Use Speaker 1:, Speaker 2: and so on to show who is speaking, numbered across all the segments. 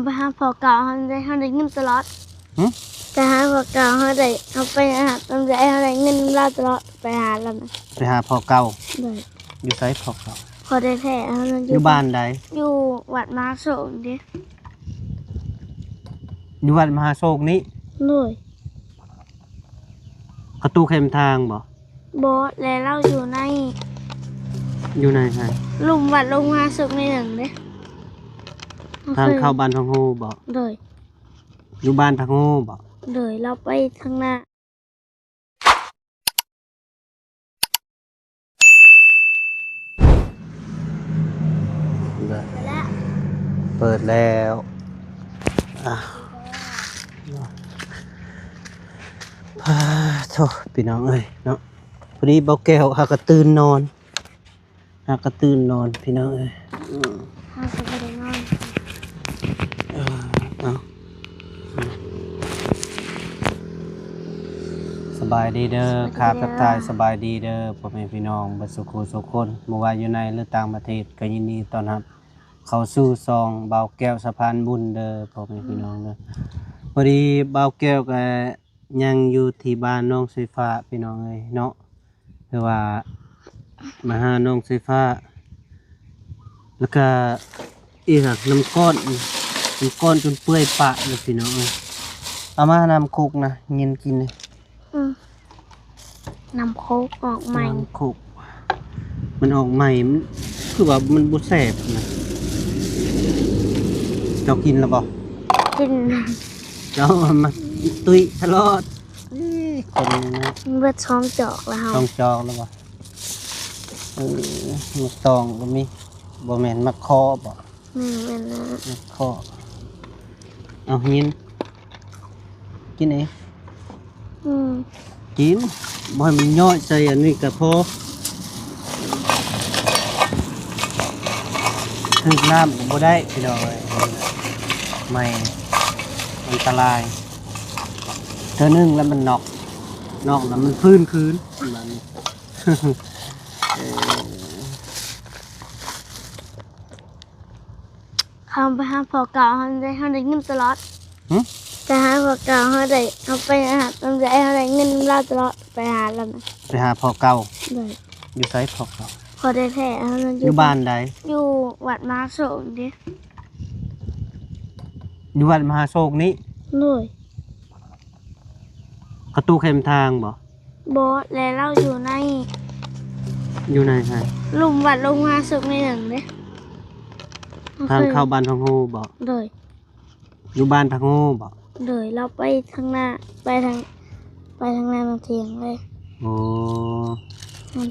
Speaker 1: ไปหาพอเก่าเขาได้เงินตลอดไปหาพอเก่าเขาไปหาตำรวจเขาได้เงินเราตลอดไปหาแล้วนะ
Speaker 2: ไปหาพอเก่า
Speaker 1: เลย
Speaker 2: อยู่ไสพอเก่า
Speaker 1: พอได้แท้เขา
Speaker 2: อยู่บ้านใด
Speaker 1: อยู่วัดมหาโศกดิ
Speaker 2: อยู่วัดมหาโศกนี้
Speaker 1: เลย
Speaker 2: ประตูเข้มทางบ่
Speaker 1: แล้วเราอยู่ใน
Speaker 2: ไส
Speaker 1: ลุมวัดลงมหาโศกในหนึ่งเด้
Speaker 2: ทางเข้าบ้านพังโฮบ่
Speaker 1: เลย
Speaker 2: อยู่บ้านพังโฮบ่
Speaker 1: เลยเราไปทางหน้า
Speaker 2: เปิดแล้วโธ่พี่น้องเอ้ยเนาะพอดีเบาแก้วหากระตื่นนอนพี่น้องเอ้ย
Speaker 1: เขาจะไปนอน
Speaker 2: สบายดีเด้อครับทักทายสบายดีเด้อพ่อแม่พี่น้องบัดสุขสุขคนบ่ว่าอยู่ในหรือต่างประเทศก็ยินดีต้อนรับเข้าสู่ซองเบาแก้วสะพานบุญเด้อพ่อแม่พี่น้องเด้อพอดีเบาแก้วก็ยังอยู่ที่บ้านน้องไฟฟ้าพี่น้องเอ้ยเนาะคือว่ามาหาน้องไฟฟ้าแล้วก็อีกน้ำก้อนจนเปื่อยปะเลยพี่น้องเอ้ยเอามาน้ำคุกนะเย็นกินเลย
Speaker 1: น้ำโคกออกใหม่
Speaker 2: น้ำคุกมันออกใหม่คือว่ามันบุแสบนะเรากินแล้วบ่
Speaker 1: กิน
Speaker 2: เรามาตุ้ยทะเลาะคนนะ
Speaker 1: เบิดช่องจอกแล้ว
Speaker 2: ช่องจอกแล้วบ่มักตองก็มีบ่แม่นมักคอบ่
Speaker 1: เป็นนะ
Speaker 2: มักคอเอาหินกินเองกินบ่ให้มันย่อยใจอันนี้ก็พอถึงน้ำก็บ่ได้พี่น้องเอ้ยไม่อันตรายเธอนึ่งแล้วมันนอกแล้วมันพื้นคืนมัน
Speaker 1: เขาไปหาพอเก่าเขาได้เงินตลอดไปหาพอเก่าเขาไปหาตำรวจเขาได้เงินเราตลอดไปหาแล้วนะ
Speaker 2: ไปหาพอเก่า
Speaker 1: เลย
Speaker 2: อยู่ไสพอเก่า
Speaker 1: พอได้แท้เขา
Speaker 2: อยู่บ้านใด
Speaker 1: อยู่วัดมหาโศกดิ
Speaker 2: อยู่วัดมหาโศกนี้
Speaker 1: เลย
Speaker 2: ประตูเข้มทางบ่
Speaker 1: แล้วเราอยู่ใน
Speaker 2: ไส
Speaker 1: ลุมวัดลงมหาโศกในหนึ่งเด้
Speaker 2: ทางเข้าบ้านพังโฮบ่
Speaker 1: เลย
Speaker 2: อยู่บ้านพังโฮบ่
Speaker 1: เลยเราไปทางหน้าไปทางหน้าน้ำเทียงเลย
Speaker 2: โอ้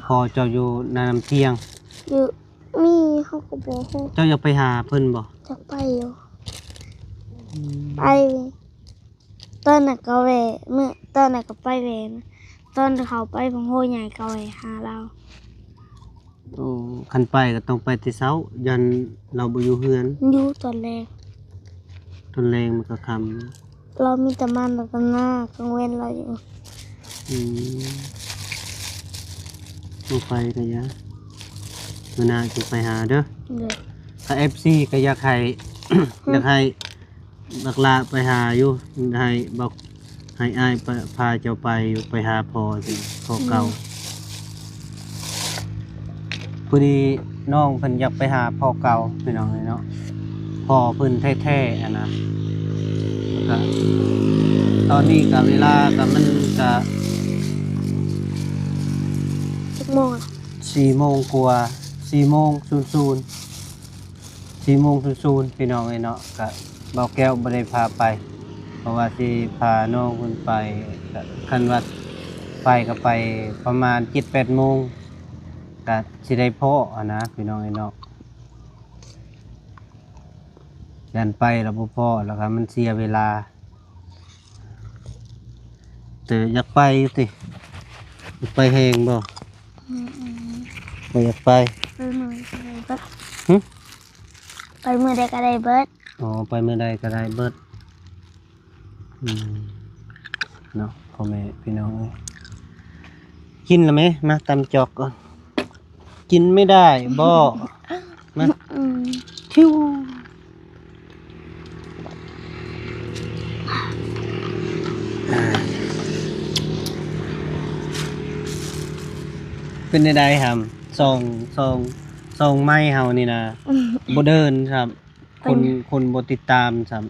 Speaker 2: พอเจ้าอยู่น้ำเที่ยง
Speaker 1: อยู่มีเขาก็บอก
Speaker 2: เจ้าอยากไปหาเพิ่นบ่
Speaker 1: จะไปอยู่ไปตอนนั้นก็เมื่อตอนนั้นก็ไปนะตอนเขาไปของโหใหญ่ก็หาเรา
Speaker 2: คันไปก็ต้องไปที่เช้ายันเราบ่อยู่เฮือน
Speaker 1: อยู่ตอนแรก
Speaker 2: มันก็ค่
Speaker 1: ำเรามีแต่มันแล้วก็หน้ากลางเว้นเราอยู่
Speaker 2: บ่ไปก็อย่ามื้อหน้าจะไปหาเด้อถ้า FC ก็อยากให้ บักลาไปหาอยู่ให้บอกให้อ้ายพาเจ้าไปหาพ่อสิพ่อเก่าพอดีน้องเพิ่นอยากไปหาพ่อเก่าพี่น้องเนาะพ่อเพิ่นแท้ๆอ่ะนะก็ตอนนี้ก็เวลาก็มันก็
Speaker 1: 4 โมง
Speaker 2: 4 โมงกว่า4 โมง00 4 โมง00พี่น้องเนาะก็เบาแก้วบ่ได้พาไปเพราะว่าสิพาน้องเพิ่นไปคันว่าไปก็ไปประมาณ 7-8 โมงก็สิได้พออ่ะนะพี่น้องเนาะยันไปแล้วบ่พอแล้วก็มันเสียเวลาแต่อยากไปติไปแฮงบ่บ่อยากไป
Speaker 1: ไปเมื่อใดก็ได้เบิด
Speaker 2: อ๋อไปเมื่อใดก็ได้เบิดเนาะพ่อแม่พี่น้องกินแล้วไหมมาตำจอกก่อนกินไม่ได้บ่มาทิว เป็นได้ครับซองไม้เฮานี่นะบ่เดินครับคนบ่ติดตามครับ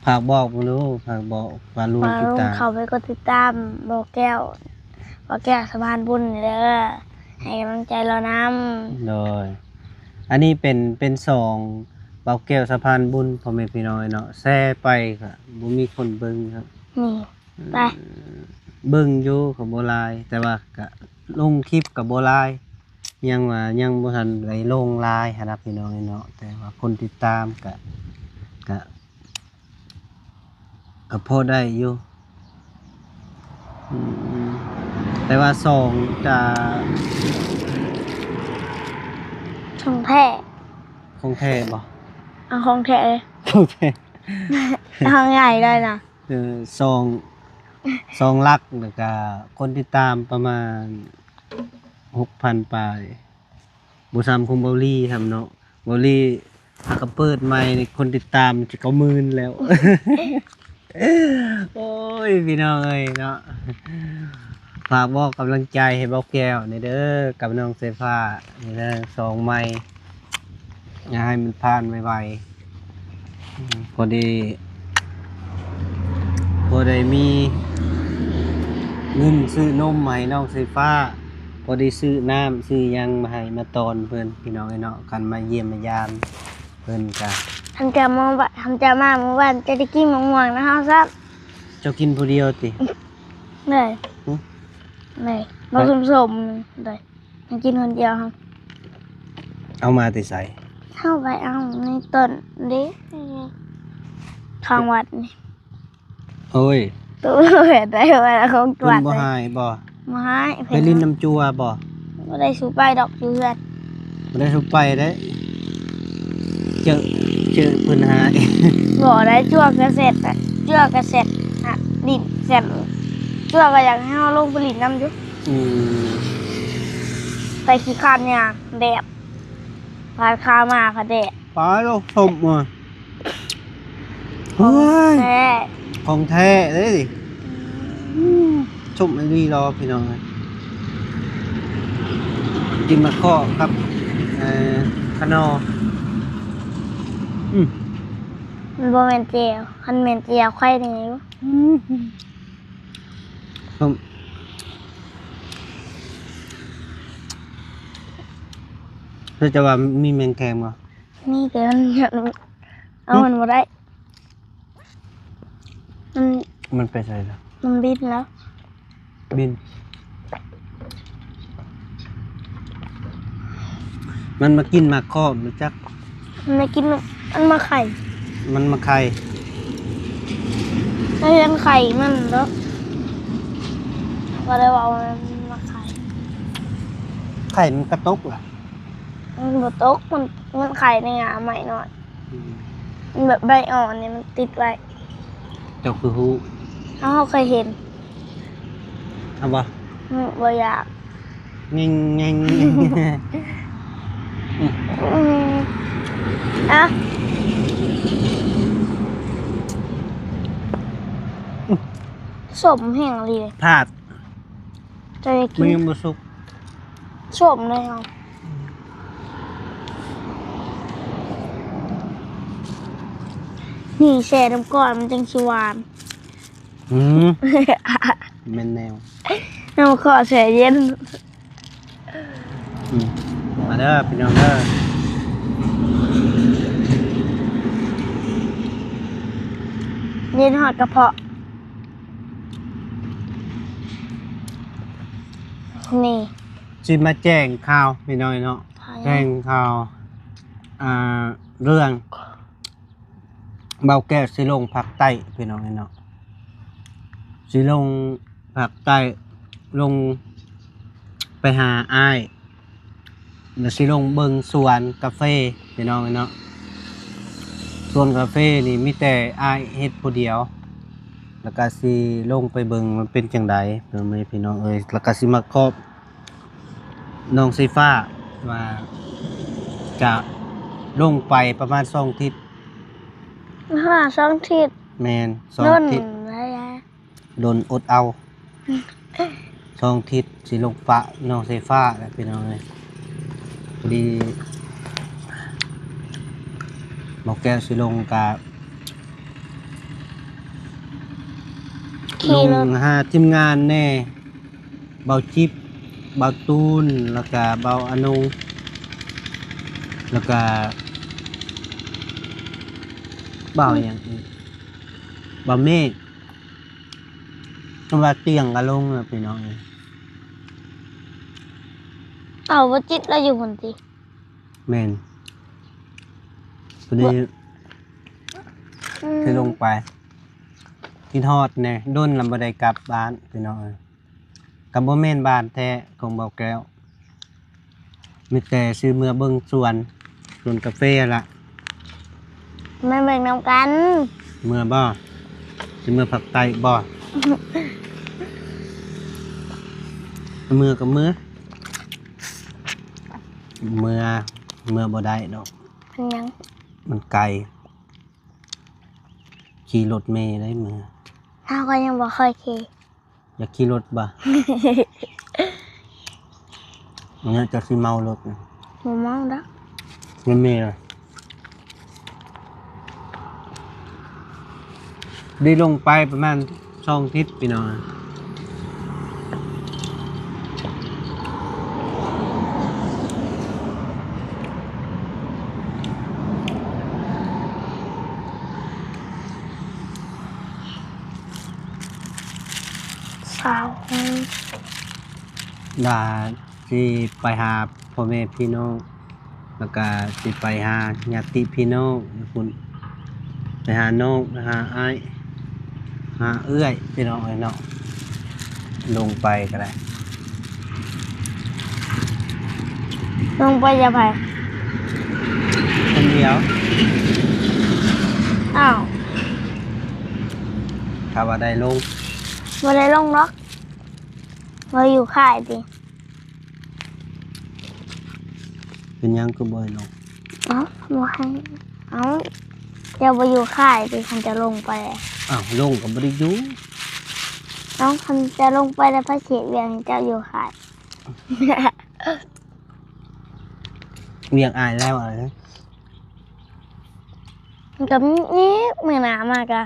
Speaker 2: ฝากบอกบ่รู้ฝากบอกว่าลุงติดตาม
Speaker 1: เขาไปกดติดตามบอกแก้วสะพานบุญนี่เด้อให้กำลังใจเรานำ
Speaker 2: โดยอันนี้เป็นซองเบาแก้วสะพานบุญพ่อแม่พี่น้องเนาะแซ่ไปก็บ่มีคนเบิ่งครับ
Speaker 1: นี่ไป
Speaker 2: เบิ่งอยู่ก็บ่หลาย แต่ว่าก็ลงคลิปก็บ่หลาย ยังว่ายังบ่ทันได้ลงหลายหันนะพี่น้องเนาะแต่ว่าคนติดตามก็พอได้อยู่อืมแต่ว่าซองจะ
Speaker 1: ช่องแท้
Speaker 2: ของแท้บ่
Speaker 1: เอาของแท้เลย
Speaker 2: ของแท้
Speaker 1: ทางใหญ่เลยนะ
Speaker 2: ซองลักแล้วก็คนติดตามประมาณ 6,000 ปลายบ่ซ้ำของเบาลี่ทำเนาะเบาลี่ถ้าก็เปิดใหม่นี่คนติดตามจะ90,000แล้ว โอ้ยพี่น้องเอ้ยเนาะฝากบอกกำลังใจให้เบาแก้วนี่เด้อกับน้องเซฟ้านี่เด้อซองใหม่อย่าให้มันผ่านไวๆพอได้มีเงินซื้อนมมาให้น้องเซฟ้าพอได้ซื้อน้ำซื้อหยังมาให้มาตอนเพิ่นพี่น้องไอ้เนาะกันมาเยี่ยมมายามเพิ่นก็
Speaker 1: ทำจะมาเมื่อวานจะได้กินมะม่วงนะฮะซับ
Speaker 2: เจ้ากินผู้เดียวติ
Speaker 1: เลยเลยมาสมๆเลยมากินคนเดียวครับ
Speaker 2: เอามาแต่ไส
Speaker 1: เข้าไปเอาในต้นนี้ทางวัดนี่
Speaker 2: โอ้ย
Speaker 1: ตู้เห็นได้เวลาเขาตร
Speaker 2: เพิ่
Speaker 1: วน จ
Speaker 2: บ่
Speaker 1: เลย
Speaker 2: หายบ่
Speaker 1: มาให้
Speaker 2: ไปลิ้นน้ำจัวบ่
Speaker 1: ไม่ได้สูบไปดอกอยู่เพื่อน
Speaker 2: บ่ได้ทุบไปเด้เจอเพิ่นหาย
Speaker 1: บ่ได้จั่วกระเสร็จอ่ะจั่วกระเสร็จอ่ะดินเสร็จจั่วก็อยากให้เราลงผลิตน้ำอยู่
Speaker 2: อืม
Speaker 1: ไปขี้คานเนี่ยแดดพาดคามาค่ะแดด
Speaker 2: ปลาลูกสมว่ะเฮ้ย
Speaker 1: แท้
Speaker 2: ของแท้เด้ดิชมไอ้นี่รอพี่น้องเอ้ยกินมะข้อครับขนออืม
Speaker 1: มันโบแมนเจลคันแมนเจลไข่ยังไงวะ
Speaker 2: ผมเราจะว่ามีแมงแคมบ่
Speaker 1: นี่แต่มันเอามันมาได้มัน
Speaker 2: มันไปใส่ละ
Speaker 1: มันบินแล้ว
Speaker 2: บิน มันมากินหมากข้อรู้จัก
Speaker 1: มันไม่กินมันมาไข่
Speaker 2: มันมาไข่
Speaker 1: ถ้าเห็นไข่มันแล้วก็เลยว่ามันมาไข่
Speaker 2: ไข่มันกระตกล่ะ
Speaker 1: มันบดตกมันไข่ในงาใหม่หน่อยมันแบบใบอ่อนเนี่ยมันติดไว้
Speaker 2: เจ้าคือฮู้
Speaker 1: ถ้าเขาเคยเห็น
Speaker 2: เอาบ่
Speaker 1: บ่อยาก
Speaker 2: เง่งเง่ง
Speaker 1: อ่ะสมแห่งเลย
Speaker 2: พลาด
Speaker 1: จะได้กิ
Speaker 2: มัน
Speaker 1: น
Speaker 2: ยังบ่สุก
Speaker 1: สมเลยเอานี่แช่น้ำก่อนมันจังชิหวาน
Speaker 2: อืมแม่นแนว
Speaker 1: น้ำก่อนแช่เย็น
Speaker 2: อืมมาเด้อพี่น้องเด้อ
Speaker 1: เย็นหอดกระเพาะนี่
Speaker 2: สิมาแจ้งข่าวพี่น้อยเนาะแจ้งข่าวเรื่องเบาแก้วสิลงภาคใต้พี่น้องเนาะสิลงภาคใต้ลงไปหาอ้ายแล้วสิลงเบิ่งสวนกาแฟพี่น้องเนาะสวนกาแฟนี่มีแต่อ้ายเฮ็ดผู้เดียว แล้วก็สิลงไปเบิ่งมันเป็นจังไดเพิ่นไม่พี่น้องเอ้ยแล้วก็สิมาครอบน้องไฟฟ้าว่าจะลงไปประมาณ2 ทิศ
Speaker 1: ช่องทิศ
Speaker 2: แม่น
Speaker 1: นุ่น
Speaker 2: 2 ทิศ
Speaker 1: อะไรอะ
Speaker 2: โดนอดเอา ช่องทิศสิลงปะน้องไฟฟ้าแหละพี่น้องเลยพอดีหมอแก้วสิลงกับล
Speaker 1: ขี่
Speaker 2: ง
Speaker 1: รถ
Speaker 2: หาทีมงานแน่เบาจิบเบาตูนแล้วก็เบาอนุแล้วก็เบาอย่างอีกเบาเมฆเพราะว่าเตียงก็ลงแล้วพี่น้องเลย
Speaker 1: เอาบ่จิตเราอยู่บนติ
Speaker 2: แม่นพอดีสิลงไปกินฮอดแน่ด้นลำบ่ได้กลับบ้านพี่น้องเอ้ยกับบ่แม่นบ้านแท้ของเบาแก้วมีแต่ซื้อเมื่อเบิ่งสวนกาแฟล่ะ
Speaker 1: ไม่แบ่งน้ำกัน
Speaker 2: เมื่อบ่ซื้อเมื่อผักไตบ่เมื่อกับเมื่อบ่ได้ดอก
Speaker 1: เป็นหยัง
Speaker 2: มันไกลขี่รถเมล์ได้มือ
Speaker 1: เราก็ยังบ่เคยขี่
Speaker 2: อยากขี่รถบ่ เนี่ยจะสิเมารถ
Speaker 1: บ่มองดอก
Speaker 2: ไม่มีเลยได้ลงไปประมาณ2 ทิศพี่น้อง
Speaker 1: สาว
Speaker 2: ดาสิไปหาพ่อแม่พี่น้องแล้วก็สิไปหาญาติพี่น้องคุณไปหาน้องหาอ้ายหาเอื้อยพี่น้องเนาะลงไปก็ได้
Speaker 1: ลงไปจะไป
Speaker 2: คนเดียว
Speaker 1: อ้าว
Speaker 2: ถ้าว่าได้ลง
Speaker 1: บ่ได้ลงดอกเราอยู่ค่ายติ
Speaker 2: เป็นหยังก็บ่ให้ลง
Speaker 1: เอ้าบ่ให้เอ้าเดี๋ยวบ่อยู่ค่ายติคันจะลงไป
Speaker 2: อ้าวลงก็บ่ได้อยู่
Speaker 1: น้องคันจะลงไปแล้วพระเสียเวียงเจ้าอยู่ค่าย
Speaker 2: เวียงอายแล้วอะไรนะ
Speaker 1: กับนี้มือหนามากอะ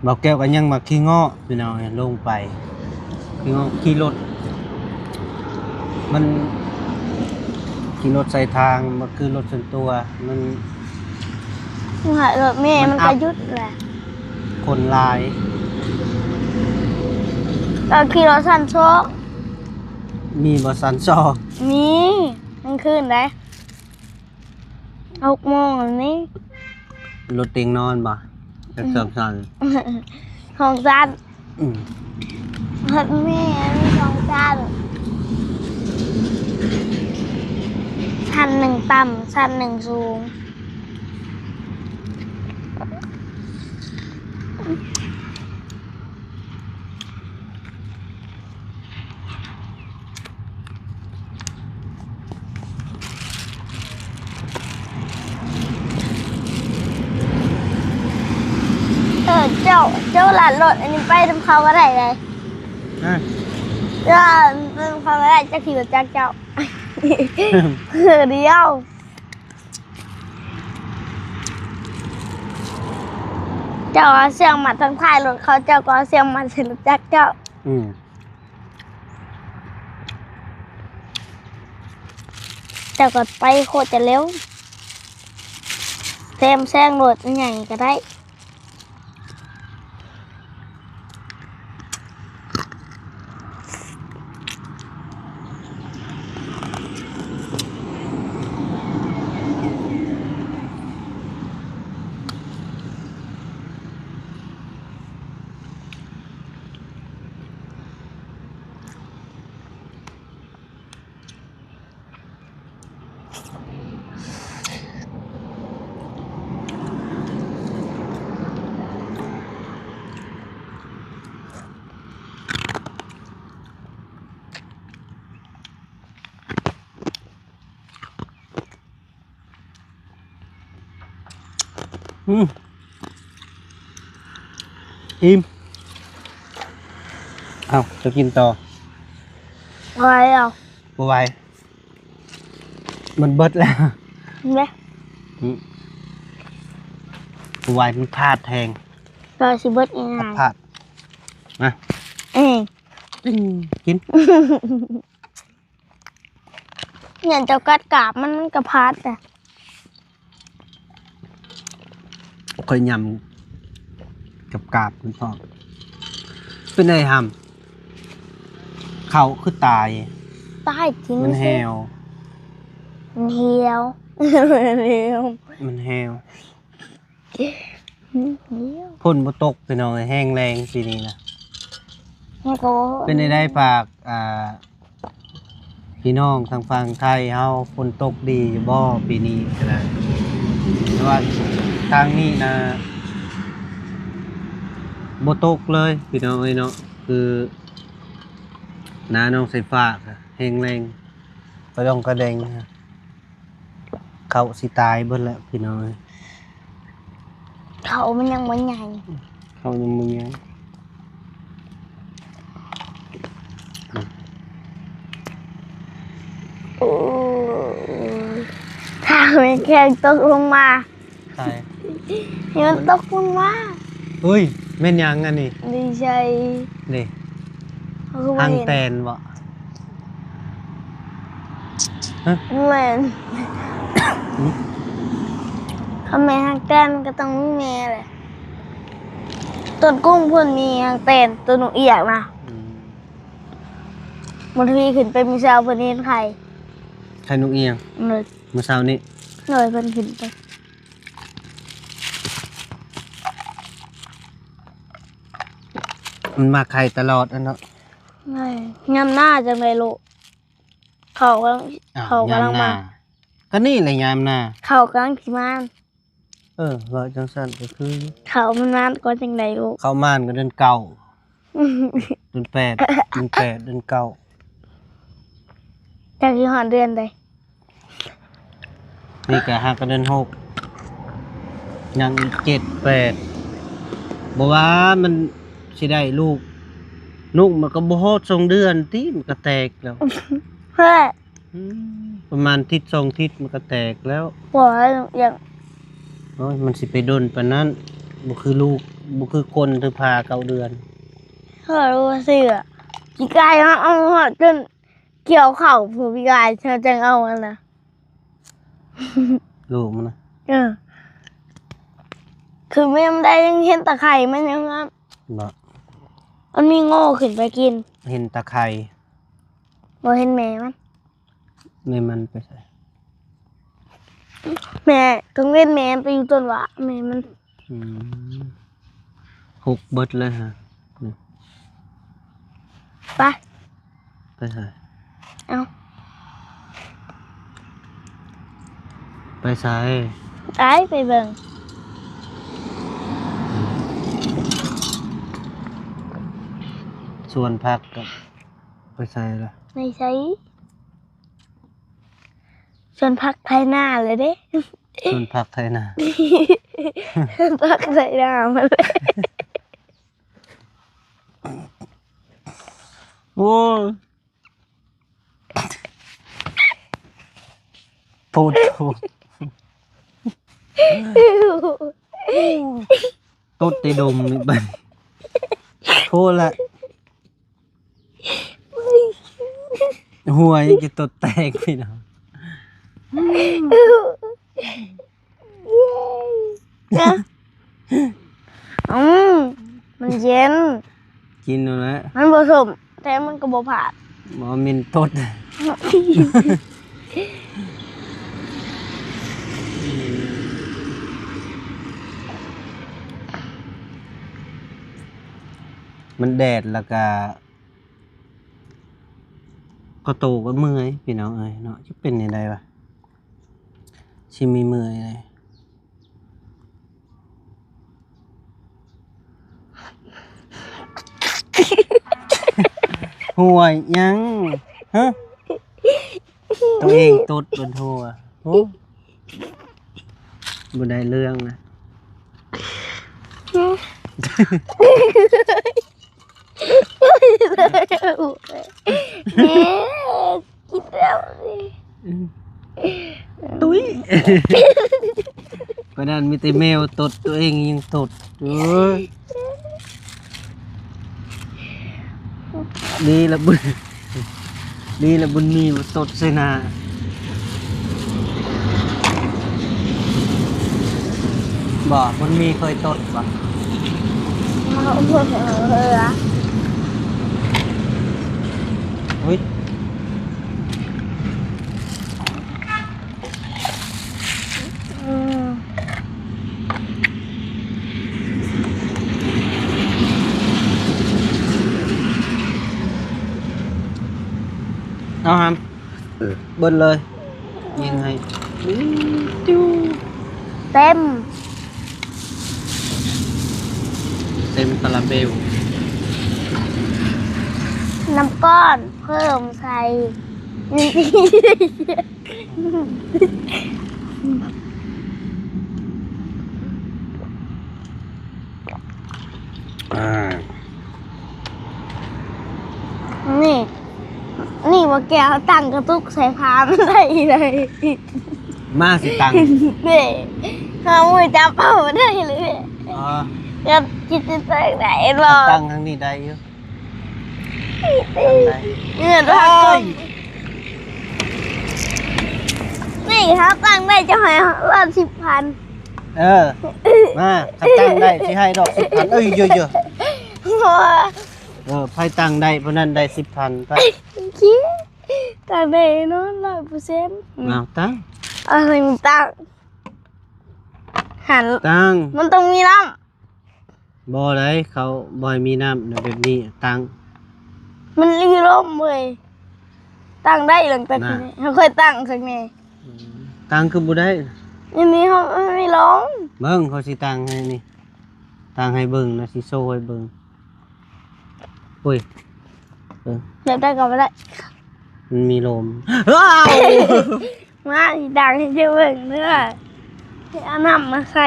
Speaker 2: บอกแก้วก็ยังมาขี้เงาะพี่น้องลงไปขี้เงาะขี่รถมันขี่รถใส่ทางมันคือรถส่วนตัวมัน
Speaker 1: หัวรถเมย์มันก็หยุดแหละ
Speaker 2: คนหลาย
Speaker 1: เราขี่รถสั่นโชค
Speaker 2: มีบสันซอก
Speaker 1: มีมันขึ้นได้6 โมงแบบนี้
Speaker 2: รถเตียงนอนบ่จะเสริมสั่น
Speaker 1: ของจัน
Speaker 2: อืม
Speaker 1: รถเมย์มีของจันชั้น 1ต่ำชั้น 1สูงเจ้าหลานรถอันนี้ไปทำเขาก็ได้เลย
Speaker 2: อ่ะ
Speaker 1: เจ้าทำเขาก็ได้จะขี่รถจักรเจ้า เดียวเจ้าเอาเสียงมาทั้งท้ายรถเขาเจ้าก็เอาเสียงมาใส่รถจักรเจ้า
Speaker 2: อืม
Speaker 1: เจ้าก็ไปโคตรจะเร็วแซมแซงรถใหญ่ก็ได้
Speaker 2: อิ่มเอาจะกินต่อ
Speaker 1: ไว้เอา
Speaker 2: บ่ไหวมันเบิดแล้ว
Speaker 1: เนี่ย
Speaker 2: บ่ไหวมันพลาดแทง
Speaker 1: เราสิเบิดยังไง
Speaker 2: พลาดมา กิน
Speaker 1: เนี่ยเจ้ากัดกาบมันกระพาดอ่ะ
Speaker 2: ค่อยยำกับกาบคุณพ่อเป็นไงทำเขาคือตาย
Speaker 1: ตายจริง
Speaker 2: มันแหว
Speaker 1: มันเหี่ยวมันเหี่ยว
Speaker 2: มันแหว
Speaker 1: เหี่ยว
Speaker 2: พ่นบ่ตกพี่น้องแห้งแรงปีนี้นะ
Speaker 1: มันก็
Speaker 2: เป็นได้ฝากพี่น้องทางฝั่งไทยเฮาฝนตกดีอยู่บ่ปีนี้ก็ได้แต่ว่าทางนี้นะบ่ตกเลยพี่น้องเอ้ยเนาะคือน้าน้องใส่ฟ้าก็แห้งแรงก็ต้องกระเดงนะเขาสิตายเบิดแล้วพี่น้องเอ้ย
Speaker 1: เขามันยังไม่ใหญ่
Speaker 2: เขายังมึงยัง
Speaker 1: โอ้ถ้ามันแข็งตกลงมา
Speaker 2: ตาย
Speaker 1: ให้มันตกลงมา
Speaker 2: เฮ้ยแม่นยังอันนี้
Speaker 1: ดีใจ
Speaker 2: นี่
Speaker 1: เขาคือ
Speaker 2: หาง
Speaker 1: เห็น
Speaker 2: แตนบ่
Speaker 1: เหมือนทำไมหางแต้นก็ต้องมีแม่เลยต้นกุ้งพ่นมีหางแต้นตัวหนูเอียกนะบางทีขึ้นไปมีเซลเพิ่นเห็นไข่
Speaker 2: ไข่นกเอียง
Speaker 1: เลย
Speaker 2: เมื่อเช้านี้
Speaker 1: เลยเพิ่นขึ้นไป
Speaker 2: มันมาไข่ตลอดอันเนาะ
Speaker 1: เลยงามหน้าจังเลยลูกเขากำลัง
Speaker 2: อ้าว
Speaker 1: เขากำลัง
Speaker 2: ยามห
Speaker 1: มา
Speaker 2: น้าก็นี่แหละยามหน้า
Speaker 1: เขากำลังขี่ม้าน
Speaker 2: ว่าจังซั่นก็คือ
Speaker 1: เขามันม้านก็จังไดลูก
Speaker 2: เข้าม่านก็เดือนเก้าเดือนแปดเดือนแปดเดือนเก้า
Speaker 1: จากที่หอนเดือนใด
Speaker 2: นี่ก็หักก็เดือนหกยังอีกเจ็ดแปดบอกว่ามันสิได้ลูกมันก็บ่ฮอด2เดือนติมันก็แตกแล้ว
Speaker 1: เพื่อ
Speaker 2: ประมาณทิศ2ทิศมันก็แตกแล้ว
Speaker 1: บอกว่าอย่าง
Speaker 2: โอ้ยมันสิไปดนปานนั้นบ่คือลูกบ่คือคนที่พา9เดือน
Speaker 1: เพื่อรู้ว่าเสือพี่กายเอาหอดจนเกี่ยวเข่าผู้พี่กายเธอจังเอาอันน่ะ
Speaker 2: ลูกมันนะ
Speaker 1: คือไม่ได้ยังเห็นตะไคร่มันยังงั้น
Speaker 2: บ่
Speaker 1: มันมีโง่ขึ้นไปกิน
Speaker 2: เห็นตะไคร่
Speaker 1: บ่เห็นแม่มัน
Speaker 2: แม่มันไปใส่
Speaker 1: แม่กังเว้นแม่ไปอยู่ต้นว่าแม่มัน
Speaker 2: อืมหกเบิดเลยฮะนี่
Speaker 1: ไป
Speaker 2: ไปใส่
Speaker 1: เอา
Speaker 2: ไปใส่
Speaker 1: ไปเบิ่ง
Speaker 2: ส่วนพักกับไปใส่ละ
Speaker 1: ในใช้ชวนพักไทยหน้าเลยเด้
Speaker 2: ส่วนพักไทยนา
Speaker 1: ชวนพักไทยหน้ามาเลย
Speaker 2: โอ้ยพูดตุ๊ดตีดมนี่บันพูดละหัวยังจะตดแตกพี่น้อง
Speaker 1: อืมมันเย็น
Speaker 2: กินแล้ว
Speaker 1: มันผสมแต่มันก็บ่ผ่าน
Speaker 2: หมอมินตดมันแดดแล้วก็โตก็เมื่อยพี่น้องเอ้ยเนาะจะเป็นยังไงวะชิมีเมื่อยเลยหัวยังฮะตัวเองตดบนหัวโอ้บ่ได้เรื่องนะ
Speaker 1: คิดแล้วสิ
Speaker 2: ตุ้ยก็นั่นมีแต่แมวตดตัวเองยังตดดีละบุญดีละบุญมีมาตดใส่หน้าบ่บุญมีเคยตดบ่
Speaker 1: เอาเพื่อนเหรอ
Speaker 2: อุ้ยเอาฮัมเบิ้ลเลยยิงให้จิ้ว
Speaker 1: เต็ม
Speaker 2: เต็มคาราเบล
Speaker 1: น้ำก้อนเพิ่มใส่นี่นี่ว่าแกเอาตั้งกระตุกใส่พาไม่ได้เลย
Speaker 2: มาสิตัง
Speaker 1: นี่ข้ามือจับเอาไม่ได้เลย
Speaker 2: อ๋อ
Speaker 1: จะคิดจะใส่ไหนหรอ
Speaker 2: ตั้งทางนี้ได้อยู่
Speaker 1: เงินพักก่อนนี่เขาตั้งได้จะให้ว่า10,000
Speaker 2: เออ มาถ้าตั้งได้สิให้ดอก10,000เอ้ยเยอะๆไพ่ตั้งได้เพราะนั้นได้10,000ไป
Speaker 1: คิดตั้งได้เนาะ100%
Speaker 2: เอาตั้ง
Speaker 1: อะไรมึงตั้งหัน
Speaker 2: ตั้ง
Speaker 1: มันต้องมีน้
Speaker 2: บ่ได้เขาบ่ให้มีน้ำเดี๋ยวแบบนี้ตั้ง
Speaker 1: ำมันรีร่มเว้ยตั้งได้หลังจากนี้เขาเคยตั้งสักนี่
Speaker 2: ตั้งคือบ่ได้
Speaker 1: อันนี้เขาไม่ร้อง
Speaker 2: เบิ่งเขาสิตั้งให้นี่ตั้งให้เบิ่งนะสิโซ่ให้เบิ่งอุ้ย
Speaker 1: เดี๋ยวได้ก็ไม่ได้
Speaker 2: มันมีลมว้าว
Speaker 1: มาสีดังให้เจ้าเบิ่งเนื้อเอาน้ำมาใส่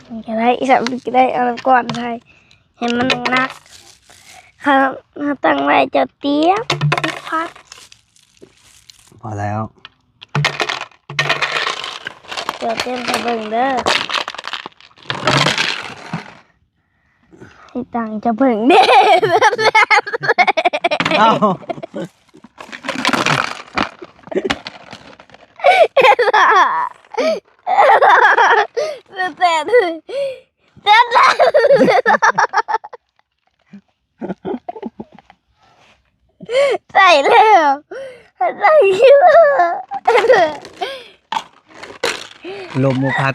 Speaker 1: นี่ก็ได้อีกสักนิดก็ได้เอาน้ำก้อนใส่เห็นมันหนักเขาตั้งไว้จะเตี้ยพัด
Speaker 2: พอแล้ว
Speaker 1: เดี๋ยวเต้นไปเบิ่งเด้อให้ตังจะเบิ่งเด้
Speaker 2: เอ้า
Speaker 1: เต้นใส่แล้วใส่คิว
Speaker 2: ลมพัด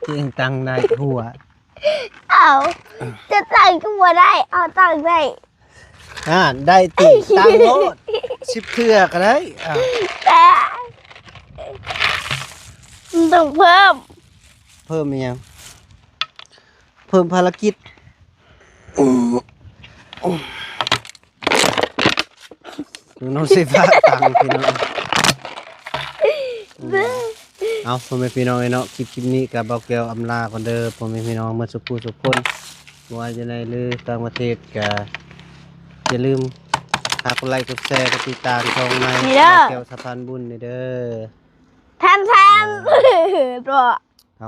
Speaker 2: เจียงตั้งได้หัว
Speaker 1: เอาจะตั้งก็บ่ได้เอาตั้งได้
Speaker 2: ได้ติตั้งโลด10เทื่อก็ได้
Speaker 1: แต่มันต้องเพิ่ม
Speaker 2: เพิ่มอีกยังเพิ่มภารกิจน้องสิฟ้าตังพี่น้องเอาพ่อแม่พี่น้องเนาะคลิปนี้กับเบาแก้วอำลาก่อนเด้อพ่อแม่พี่น้องเมื่อสักครู่ทุกคนว่าจะได้หรือต่างประเทศก็อย่าลืมกดไลค์กดแชร์กดติดตามช่องในเบาแก้วสะพานบุญนี่เด้อ
Speaker 1: แทนตัว
Speaker 2: เอา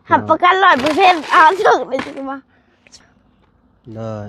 Speaker 1: หับประกัน100%เอาถึงเลยจริงมั้ย
Speaker 2: เลย